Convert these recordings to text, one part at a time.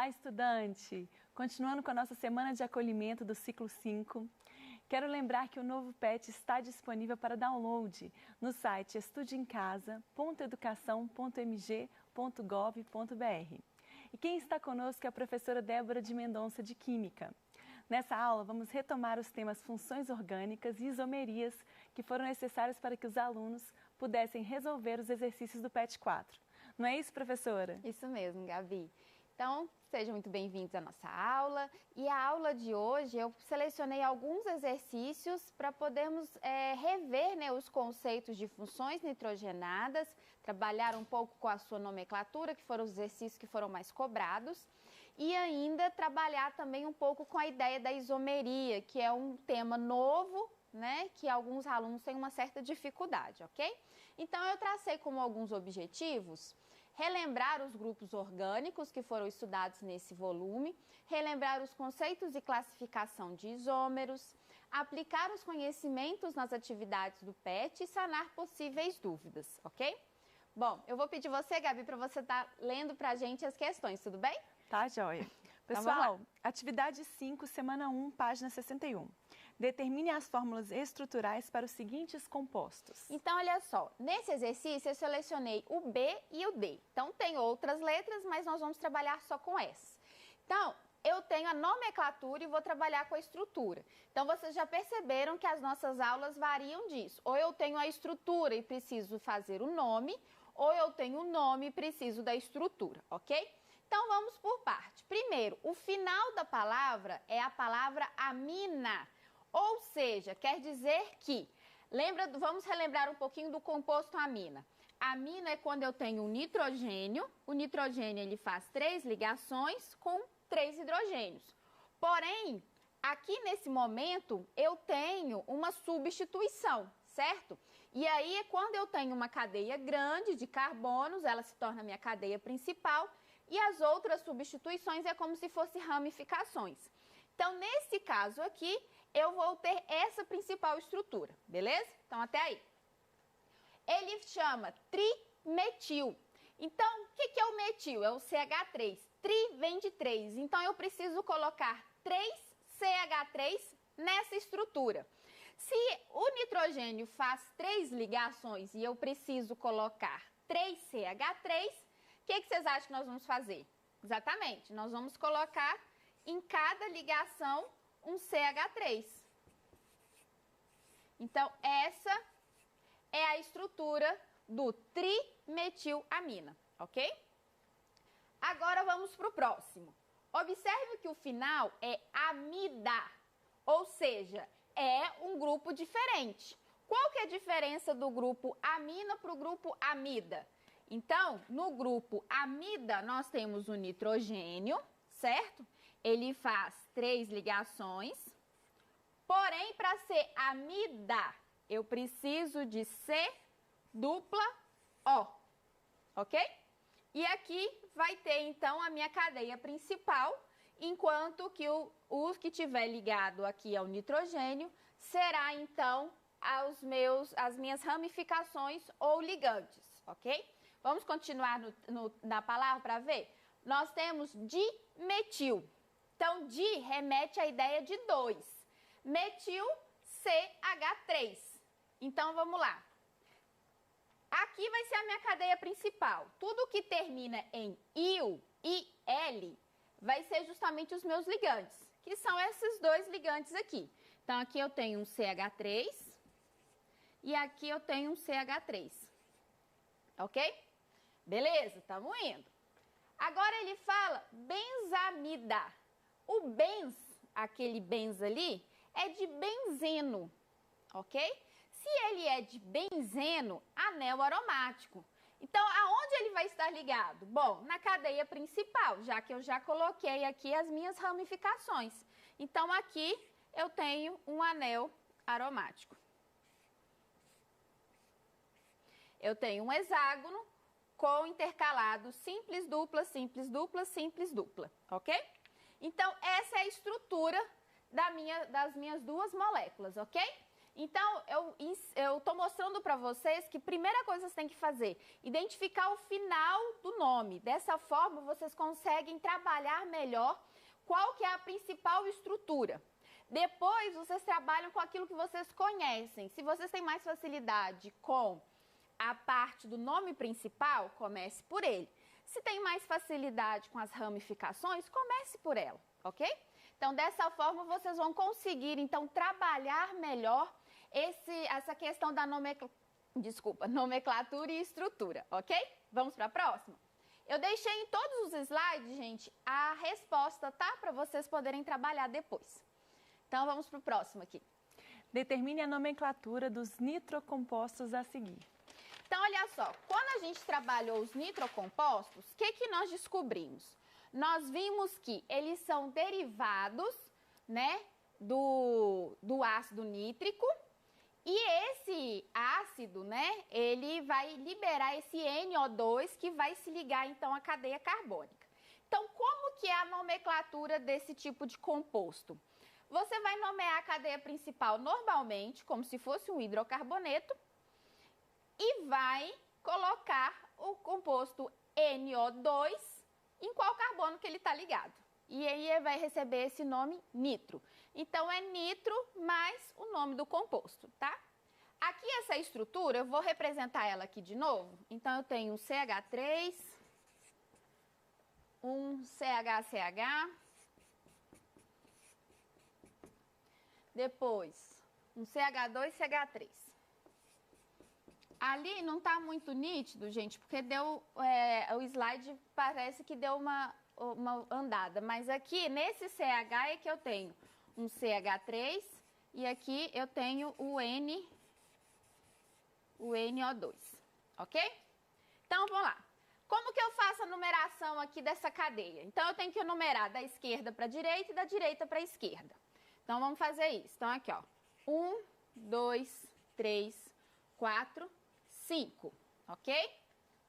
Olá, estudante! Continuando com a nossa semana de acolhimento do ciclo 5, quero lembrar que o novo PET está disponível para download no site estudeemcasa.educação.mg.gov.br. E quem está conosco é a professora Débora de Mendonça, de Química. Nessa aula, vamos retomar os temas funções orgânicas e isomerias que foram necessários para que os alunos pudessem resolver os exercícios do PET 4. Não é isso, professora? Isso mesmo, Gabi. Então, sejam muito bem-vindos à nossa aula. E a aula de hoje eu selecionei alguns exercícios para podermos rever, né, os conceitos de funções nitrogenadas, trabalhar um pouco com a sua nomenclatura, que foram os exercícios que foram mais cobrados, e ainda trabalhar também um pouco com a ideia da isomeria, que é um tema novo, né, que alguns alunos têm uma certa dificuldade, ok? Então, eu tracei como alguns objetivos: relembrar os grupos orgânicos que foram estudados nesse volume, relembrar os conceitos de classificação de isômeros, aplicar os conhecimentos nas atividades do PET e sanar possíveis dúvidas, ok? Bom, eu vou pedir você, Gabi, para você estar lendo para a gente as questões, tudo bem? Tá, joia. Pessoal, atividade 5, semana 1, página 61. Determine as fórmulas estruturais para os seguintes compostos. Então, olha só, nesse exercício eu selecionei o B e o D. Então, tem outras letras, mas nós vamos trabalhar só com essas. Então, eu tenho a nomenclatura e vou trabalhar com a estrutura. Então, vocês já perceberam que as nossas aulas variam disso. Ou eu tenho a estrutura e preciso fazer o nome, ou eu tenho o nome e preciso da estrutura, ok? Então, vamos por parte. Primeiro, o final da palavra é a palavra amina, ou seja, quer dizer que, vamos relembrar um pouquinho do composto amina. Amina é quando eu tenho um nitrogênio, o nitrogênio ele faz 3 ligações com 3 hidrogênios. Porém, aqui nesse momento, eu tenho uma substituição, certo? E aí é quando eu tenho uma cadeia grande de carbonos, ela se torna minha cadeia principal, e as outras substituições é como se fossem ramificações. Então, nesse caso aqui, eu vou ter essa principal estrutura, beleza? Então, até aí. Ele chama trimetil. Então, o que é o metil? É o CH3. Tri vem de 3. Então, eu preciso colocar 3 CH3 nessa estrutura. Se o nitrogênio faz 3 ligações e eu preciso colocar 3 CH3, o que vocês acham que nós vamos fazer? Exatamente, nós vamos colocar em cada ligação um CH3. Então, essa é a estrutura do trimetilamina, ok? Agora vamos para o próximo. Observe que o final é amida, ou seja, é um grupo diferente. Qual que é a diferença do grupo amina para o grupo amida? Então, no grupo amida, nós temos o nitrogênio, certo? Ele faz 3 ligações. Porém, para ser amida, eu preciso de C dupla O, ok? E aqui vai ter, então, a minha cadeia principal, enquanto que o que tiver ligado aqui ao nitrogênio será, então, as minhas ramificações ou ligantes, ok? Vamos continuar na palavra para ver? Nós temos dimetil. Então, di remete à ideia de 2. Metil, CH3. Então, vamos lá. Aqui vai ser a minha cadeia principal. Tudo que termina em IL e L vai ser justamente os meus ligantes, que são esses 2 ligantes aqui. Então, aqui eu tenho um CH3 e aqui eu tenho um CH3. Ok? Beleza, estamos indo. Agora ele fala benzamida. O benz, aquele benz ali, é de benzeno, ok? Se ele é de benzeno, anel aromático. Então, aonde ele vai estar ligado? Bom, na cadeia principal, já que eu já coloquei aqui as minhas ramificações. Então, aqui eu tenho um anel aromático. Eu tenho um hexágono com intercalado simples, dupla, simples, dupla, simples, dupla, ok? Então, essa é a estrutura das minhas 2 moléculas, ok? Então, eu estou mostrando para vocês que a primeira coisa que vocês têm que fazer, identificar o final do nome. Dessa forma, vocês conseguem trabalhar melhor qual que é a principal estrutura. Depois, vocês trabalham com aquilo que vocês conhecem. Se vocês têm mais facilidade com a parte do nome principal, comece por ele. Se tem mais facilidade com as ramificações, comece por ela, ok? Então, dessa forma, vocês vão conseguir, então, trabalhar melhor essa questão da nomenclatura e estrutura, ok? Vamos para a próxima? Eu deixei em todos os slides, gente, a resposta, tá? Para vocês poderem trabalhar depois. Então, vamos para o próximo aqui. Determine a nomenclatura dos nitrocompostos a seguir. Então, olha só, quando a gente trabalhou os nitrocompostos, o que nós descobrimos? Nós vimos que eles são derivados, né, do ácido nítrico, e esse ácido, né, ele vai liberar esse NO2 que vai se ligar, então, à cadeia carbônica. Então, como que é a nomenclatura desse tipo de composto? Você vai nomear a cadeia principal normalmente, como se fosse um hidrocarboneto, e vai colocar o composto NO2 em qual carbono que ele está ligado. E aí ele vai receber esse nome nitro. Então, é nitro mais o nome do composto, tá? Aqui essa estrutura, eu vou representar ela aqui de novo. Então, eu tenho um CH3, um CHCH, depois um CH2, CH3. Ali não está muito nítido, gente, porque deu, o slide parece que deu uma andada. Mas aqui, nesse CH é que eu tenho um CH3 e aqui eu tenho o NO2, ok? Então, vamos lá. Como que eu faço a numeração aqui dessa cadeia? Então, eu tenho que numerar da esquerda para a direita e da direita para a esquerda. Então, vamos fazer isso. Então, aqui, ó. 1, 2, 3, 4, 5, ok?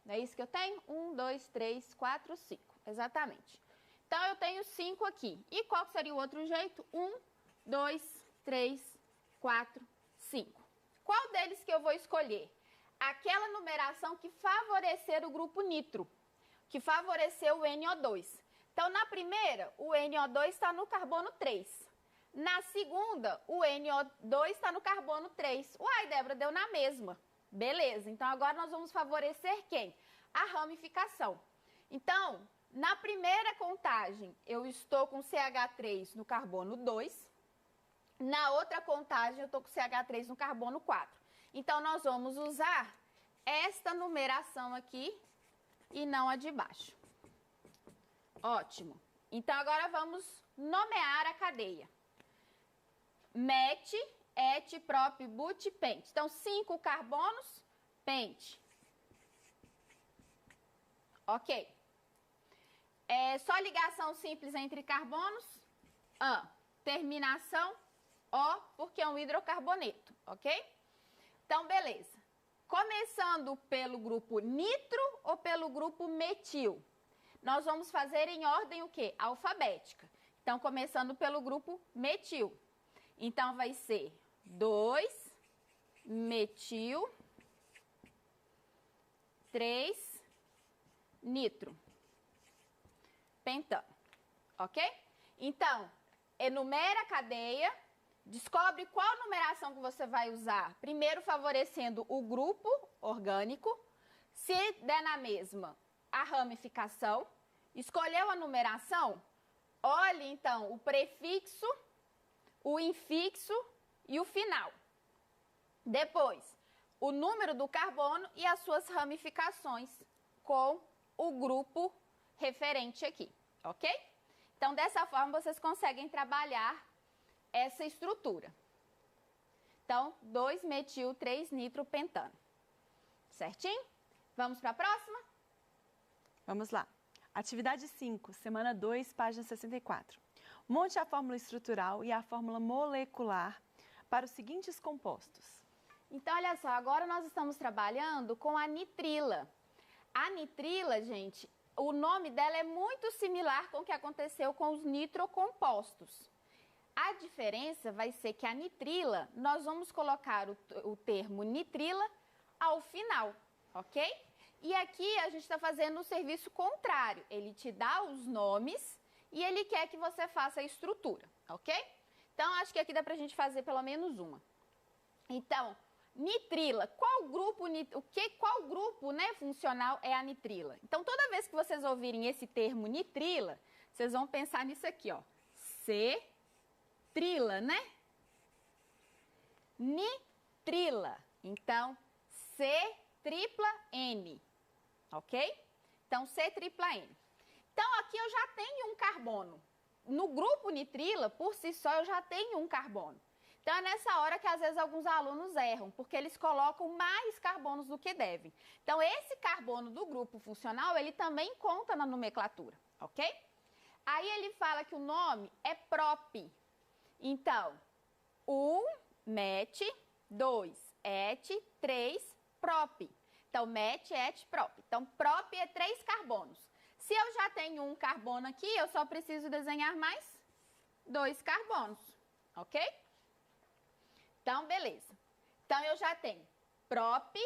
Não é isso que eu tenho? 1, 2, 3, 4, 5, exatamente. Então, eu tenho 5 aqui. E qual seria o outro jeito? 1, 2, 3, 4, 5. Qual deles que eu vou escolher? Aquela numeração que favorecer o grupo nitro, que favoreceu o NO2. Então, na primeira, o NO2 está no carbono 3. Na segunda, o NO2 está no carbono 3. Uai, Débora, deu na mesma. Beleza, então agora nós vamos favorecer quem? A ramificação. Então, na primeira contagem, eu estou com CH3 no carbono 2. Na outra contagem, eu estou com CH3 no carbono 4. Então, nós vamos usar esta numeração aqui e não a de baixo. Ótimo. Então, agora vamos nomear a cadeia. Met, et, prop, but, pent. Então, 5 carbonos, pent. Ok. Só ligação simples entre carbonos, terminação, O, porque é um hidrocarboneto, ok? Então, beleza. Começando pelo grupo nitro ou pelo grupo metil? Nós vamos fazer em ordem o quê? Alfabética. Então, começando pelo grupo metil. Então, vai ser 2 metil 3 nitro pentano, ok? Então, enumera a cadeia, descobre qual numeração que você vai usar. Primeiro, favorecendo o grupo orgânico. Se der na mesma, a ramificação. Escolheu a numeração? Olhe, então, o prefixo, o infixo e o final. Depois, o número do carbono e as suas ramificações com o grupo referente aqui, ok? Então, dessa forma, vocês conseguem trabalhar essa estrutura. Então, 2-metil 3-nitropentano. Certinho? Vamos para a próxima? Vamos lá. Atividade 5, semana 2, página 64. Monte a fórmula estrutural e a fórmula molecular para os seguintes compostos. Então, olha só, agora nós estamos trabalhando com a nitrila. A nitrila, gente, o nome dela é muito similar com o que aconteceu com os nitrocompostos. A diferença vai ser que a nitrila, nós vamos colocar o termo nitrila ao final, ok? E aqui a gente está fazendo o serviço contrário. Ele te dá os nomes e ele quer que você faça a estrutura, ok? Então, acho que aqui dá para a gente fazer pelo menos uma. Então, nitrila, qual grupo, né, funcional é a nitrila? Então, toda vez que vocês ouvirem esse termo nitrila, vocês vão pensar nisso aqui, ó. C-trila, né? Nitrila. Então, C-tripla-N, ok? Então, C-tripla-N. Então, aqui eu já tenho um carbono. No grupo nitrila, por si só, eu já tenho um carbono. Então, é nessa hora que, às vezes, alguns alunos erram, porque eles colocam mais carbonos do que devem. Então, esse carbono do grupo funcional, ele também conta na nomenclatura, ok? Aí, ele fala que o nome é prop. Então, 1, met, 2, et, 3, prop. Então, met, et, prop. Então, prop é 3 carbonos. Se eu já tenho um carbono aqui, eu só preciso desenhar mais 2 carbonos, ok? Então, beleza. Então, eu já tenho prop,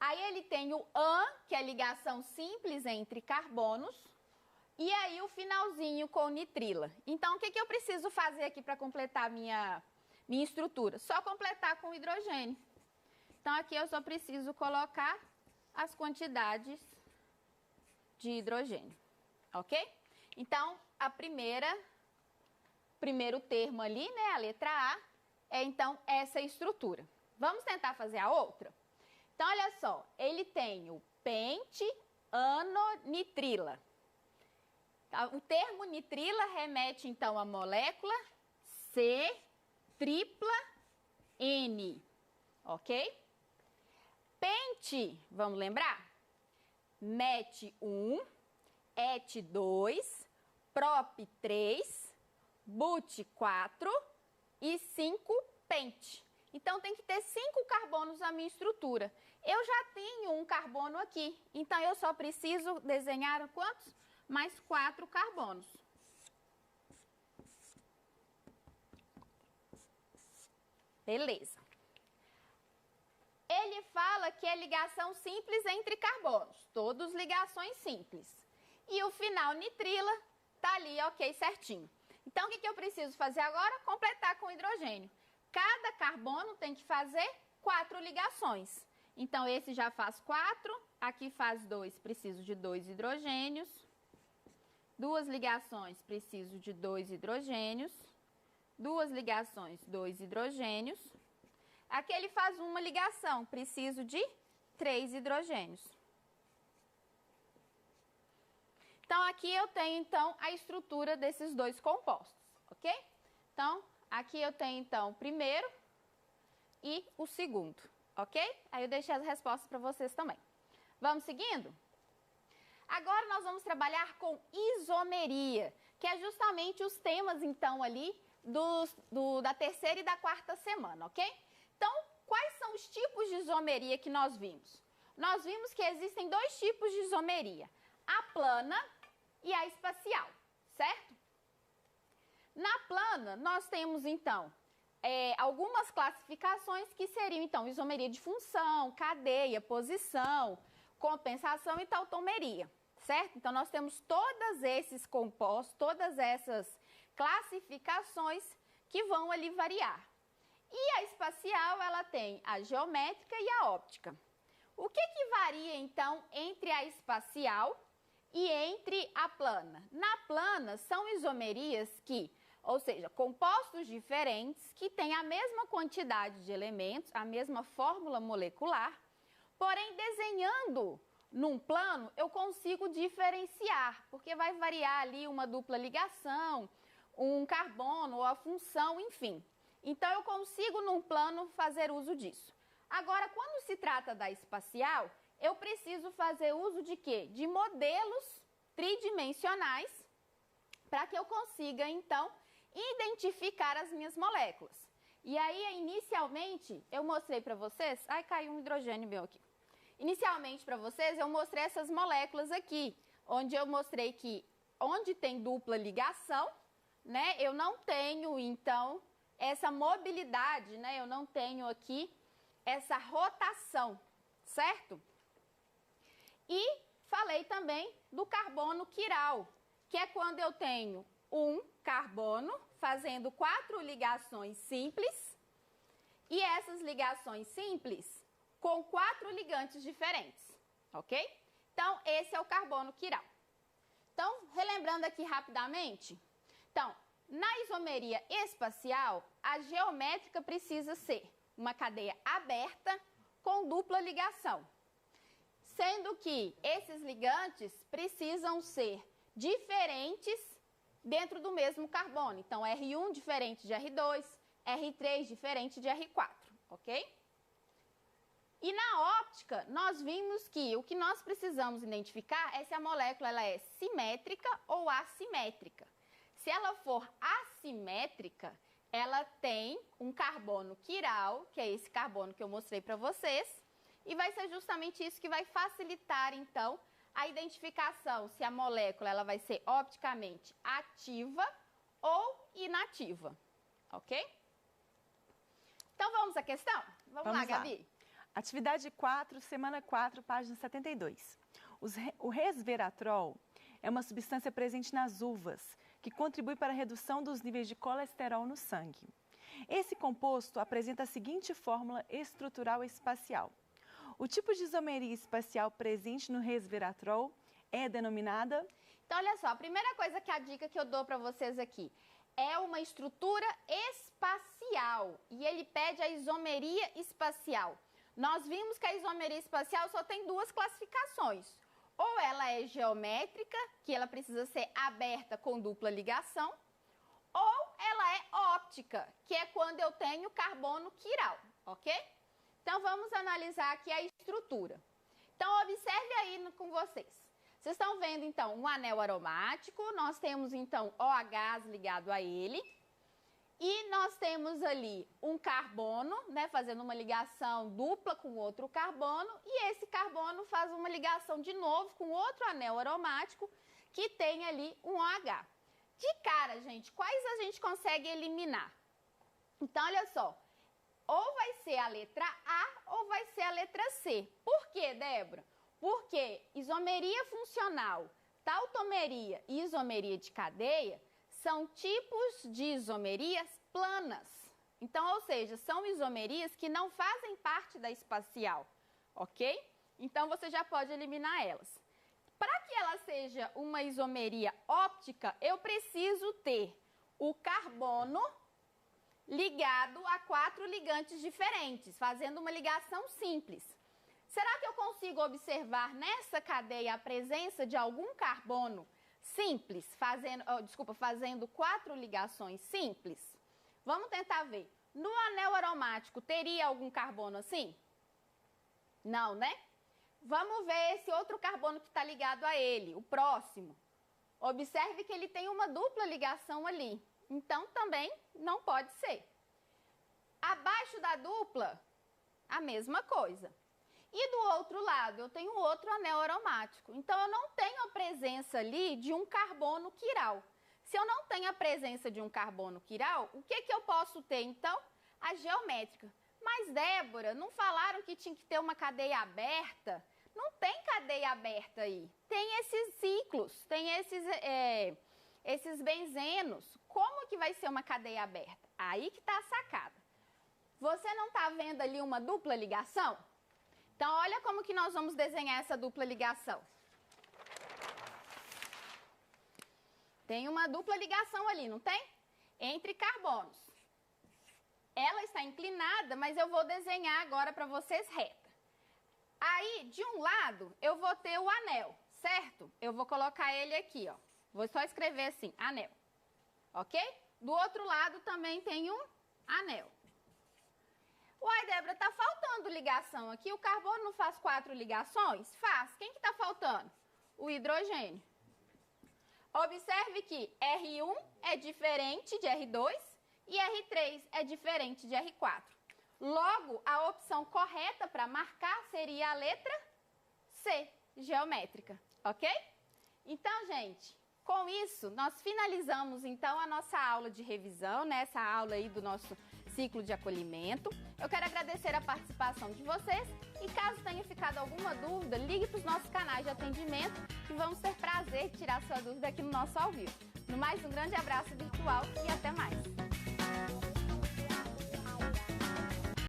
aí ele tem o an, que é a ligação simples entre carbonos, e aí o finalzinho com nitrila. Então, o que eu preciso fazer aqui para completar minha estrutura? Só completar com hidrogênio. Então, aqui eu só preciso colocar as quantidades de hidrogênio, ok? Então, primeiro termo ali, né, a letra A, é então essa estrutura. Vamos tentar fazer a outra? Então, olha só, ele tem o pente-ano-nitrila. O termo nitrila remete então à molécula C-tripla-N, ok? Pente, vamos lembrar? Met 1, et 2, prop 3, but 4 e 5 pente. Então, tem que ter 5 carbonos na minha estrutura. Eu já tenho um carbono aqui, então eu só preciso desenhar quantos? Mais 4 carbonos. Beleza. Ele fala que é ligação simples entre carbonos, todos ligações simples. E o final nitrila tá ali, ok, certinho. Então, o que eu preciso fazer agora? Completar com hidrogênio. Cada carbono tem que fazer 4 ligações. Então, esse já faz 4, aqui faz 2, preciso de 2 hidrogênios. 2 ligações, preciso de 2 hidrogênios. 2 ligações, 2 hidrogênios. Aqui ele faz uma ligação, preciso de 3 hidrogênios. Então, aqui eu tenho, então, a estrutura desses 2 compostos, ok? Então, aqui eu tenho, então, o primeiro e o segundo, ok? Aí eu deixei as respostas para vocês também. Vamos seguindo? Agora nós vamos trabalhar com isomeria, que é justamente os temas, então, ali da terceira e da quarta semana, ok? Então, quais são os tipos de isomeria que nós vimos? Nós vimos que existem 2 tipos de isomeria, a plana e a espacial, certo? Na plana, nós temos, então, algumas classificações que seriam, então, isomeria de função, cadeia, posição, compensação e tautomeria, certo? Então, nós temos todos esses compostos, todas essas classificações que vão ali variar. E a espacial, ela tem a geométrica e a óptica. O que varia, então, entre a espacial e entre a plana? Na plana, são isomerias ou seja, compostos diferentes que têm a mesma quantidade de elementos, a mesma fórmula molecular, porém, desenhando num plano, eu consigo diferenciar, porque vai variar ali uma dupla ligação, um carbono ou a função, enfim. Então, eu consigo, num plano, fazer uso disso. Agora, quando se trata da espacial, eu preciso fazer uso de quê? De modelos tridimensionais para que eu consiga, então, identificar as minhas moléculas. E aí, inicialmente, eu mostrei para vocês... Ai, caiu um hidrogênio meu aqui. Inicialmente, para vocês, eu mostrei essas moléculas aqui, onde eu mostrei que onde tem dupla ligação, né, eu não tenho, então, essa mobilidade, né, eu não tenho aqui essa rotação, certo? E falei também do carbono quiral, que é quando eu tenho um carbono fazendo 4 ligações simples e essas ligações simples com 4 ligantes diferentes, ok? Então, esse é o carbono quiral. Então, relembrando aqui rapidamente, então, na isomeria espacial, a geométrica precisa ser uma cadeia aberta com dupla ligação, sendo que esses ligantes precisam ser diferentes dentro do mesmo carbono. Então, R1 diferente de R2, R3 diferente de R4, ok? E na óptica, nós vimos que o que nós precisamos identificar é se a molécula ela é simétrica ou assimétrica. Se ela for assimétrica, ela tem um carbono quiral, que é esse carbono que eu mostrei para vocês, e vai ser justamente isso que vai facilitar, então, a identificação se a molécula ela vai ser opticamente ativa ou inativa, ok? Então, vamos à questão? Vamos lá, Gabi. Atividade 4, semana 4, página 72. O resveratrol é uma substância presente nas uvas, que contribui para a redução dos níveis de colesterol no sangue. Esse composto apresenta a seguinte fórmula estrutural espacial. O tipo de isomeria espacial presente no resveratrol é denominada... Então, olha só, a primeira coisa que a dica que eu dou para vocês aqui é uma estrutura espacial e ele pede a isomeria espacial. Nós vimos que a isomeria espacial só tem 2 classificações. Ou ela é geométrica, que ela precisa ser aberta com dupla ligação, ou ela é óptica, que é quando eu tenho carbono quiral, ok? Então, vamos analisar aqui a estrutura. Então, observe aí com vocês. Vocês estão vendo, então, um anel aromático, nós temos, então, OH ligado a ele. E nós temos ali um carbono, né, fazendo uma ligação dupla com outro carbono, e esse carbono faz uma ligação de novo com outro anel aromático que tem ali um OH. De cara, gente, quais a gente consegue eliminar? Então, olha só, ou vai ser a letra A ou vai ser a letra C. Por quê, Débora? Porque isomeria funcional, tautomeria e isomeria de cadeia são tipos de isomerias planas. Então, ou seja, são isomerias que não fazem parte da espacial, ok? Então, você já pode eliminar elas. Para que ela seja uma isomeria óptica, eu preciso ter o carbono ligado a 4 ligantes diferentes, fazendo uma ligação simples. Será que eu consigo observar nessa cadeia a presença de algum carbono simples, fazendo 4 ligações simples? Vamos tentar ver. No anel aromático, teria algum carbono assim? Não, né? Vamos ver esse outro carbono que está ligado a ele, o próximo. Observe que ele tem uma dupla ligação ali. Então, também não pode ser. Abaixo da dupla, a mesma coisa. E do outro lado, eu tenho outro anel aromático. Então, eu não tenho a presença ali de um carbono quiral. Se eu não tenho a presença de um carbono quiral, o que eu posso ter, então? A geométrica. Mas, Débora, não falaram que tinha que ter uma cadeia aberta? Não tem cadeia aberta aí. Tem esses ciclos, tem esses benzenos. Como que vai ser uma cadeia aberta? Aí que está a sacada. Você não está vendo ali uma dupla ligação? Então, olha como que nós vamos desenhar essa dupla ligação. Tem uma dupla ligação ali, não tem? Entre carbonos. Ela está inclinada, mas eu vou desenhar agora para vocês reta. Aí, de um lado, eu vou ter o anel, certo? Eu vou colocar ele aqui, ó. Vou só escrever assim, anel. Ok? Do outro lado também tem um anel. Uai, Débora, tá faltando ligação aqui. O carbono não faz 4 ligações? Faz. Quem que tá faltando? O hidrogênio. Observe que R1 é diferente de R2 e R3 é diferente de R4. Logo, a opção correta para marcar seria a letra C, geométrica, ok? Então, gente, Com isso, nós finalizamos então a nossa aula de revisão, essa aula aí do nosso ciclo de acolhimento. Eu quero agradecer a participação de vocês e caso tenha ficado alguma dúvida, ligue para os nossos canais de atendimento que vamos ter prazer de tirar sua dúvida aqui no nosso ao vivo. No mais, um grande abraço virtual e